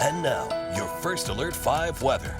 And now, your First Alert 5 weather.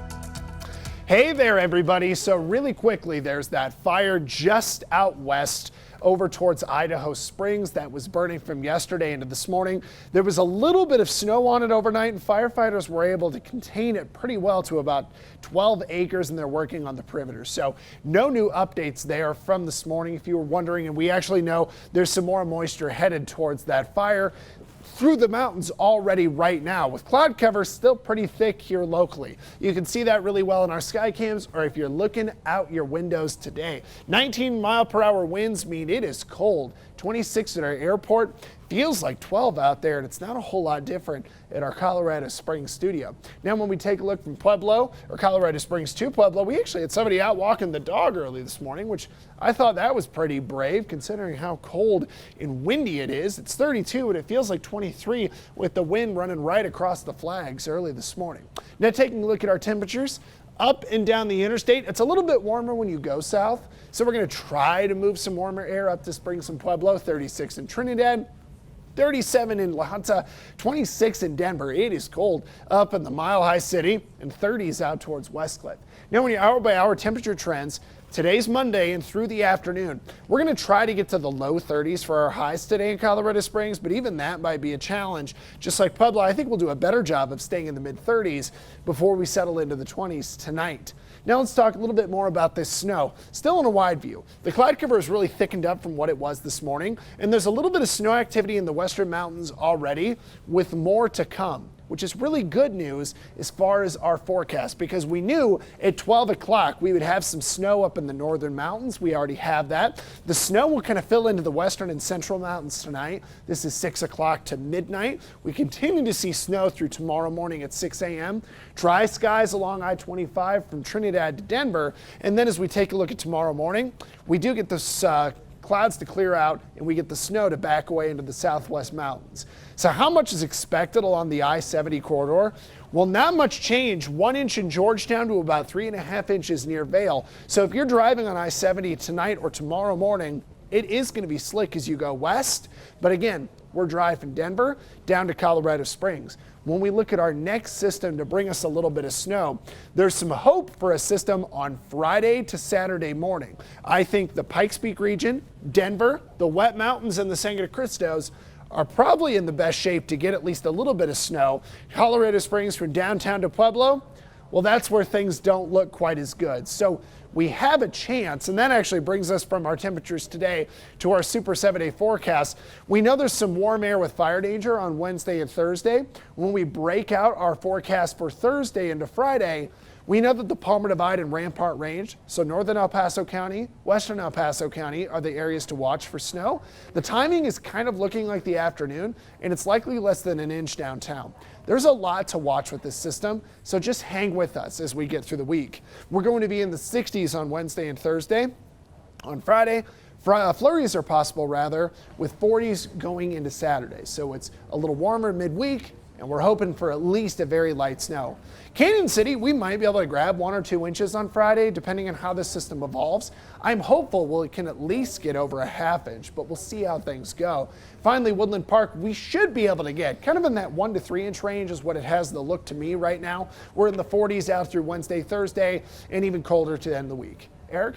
Hey there, everybody. So really quickly, there's that fire just out west over towards Idaho Springs that was burning from yesterday into this morning. There was a little bit of snow on it overnight, and firefighters were able to contain it pretty well to about 12 acres, and they're working on the perimeter. So no new updates there from this morning, if you were wondering, and we actually know there's some more moisture headed towards that fire through the mountains already right now, with cloud cover still pretty thick here locally. You can see that really well in our sky cams, or if you're looking out your windows today. 19-mile-per-hour winds mean it is cold. 26 at our airport. Feels like 12 out there, and it's not a whole lot different at our Colorado Springs studio. Now, when we take a look from Pueblo, or Colorado Springs to Pueblo, we actually had somebody out walking the dog early this morning, which I thought that was pretty brave considering how cold and windy it is. It's 32 and it feels like 23 with the wind running right across the flags early this morning. Now, taking a look at our temperatures. Up and down the interstate, it's a little bit warmer when you go south, so we're going to try to move some warmer air up to Springs and Pueblo. 36 in Trinidad, 37 in La Junta, 26 in Denver. It is cold up in the Mile High City, and 30s out towards Westcliff. Now, when you hour-by-hour temperature trends, today's Monday and through the afternoon, we're going to try to get to the low 30s for our highs today in Colorado Springs, but even that might be a challenge. Just like Pueblo, I think we'll do a better job of staying in the mid-30s before we settle into the 20s tonight. Now let's talk a little bit more about this snow. Still in a wide view. The cloud cover is really thickened up from what it was this morning, and there's a little bit of snow activity in the western mountains already, with more to come, which is really good news as far as our forecast, because we knew at 12 o'clock we would have some snow up in the northern mountains. We already have that. The snow will kind of fill into the western and central mountains tonight. This is 6 o'clock to midnight. We continue to see snow through tomorrow morning at 6 a.m. Dry skies along I-25 from Trinidad to Denver. And then as we take a look at tomorrow morning, we do get this clouds to clear out, and we get the snow to back away into the southwest mountains. So how much is expected along the I-70 corridor? Well, not much change. 1 inch in Georgetown to about 3.5 inches near Vail. So if you're driving on I-70 tonight or tomorrow morning, it is going to be slick as you go west. But again, we're dry from Denver down to Colorado Springs. When we look at our next system to bring us a little bit of snow, there's some hope for a system on Friday to Saturday morning. I think the Pikes Peak region, Denver, the Wet Mountains, and the Sangre de Cristos are probably in the best shape to get at least a little bit of snow. Colorado Springs from downtown to Pueblo, well, that's where things don't look quite as good. So we have a chance, and that actually brings us from our temperatures today to our Super 7-day forecast. We know there's some warm air with fire danger on Wednesday and Thursday. When we break out our forecast for Thursday into Friday, we know that the Palmer Divide and Rampart Range, so northern El Paso County, western El Paso County, are the areas to watch for snow. The timing is kind of looking like the afternoon, and it's likely less than an inch downtown. There's a lot to watch with this system, so just hang with us as we get through the week. We're going to be in the 60s on Wednesday and Thursday. On Friday, flurries are possible, with 40s going into Saturday. So it's a little warmer midweek, and we're hoping for at least a very light snow. Canyon City, we might be able to grab 1 or 2 inches on Friday, depending on how this system evolves. I'm hopeful we can at least get over a ½ inch, but we'll see how things go. Finally, Woodland Park, we should be able to get kind of in that 1 to 3 inch range is what it has the look to me right now. We're in the 40s out through Wednesday, Thursday, and even colder to the end of the week. Eric?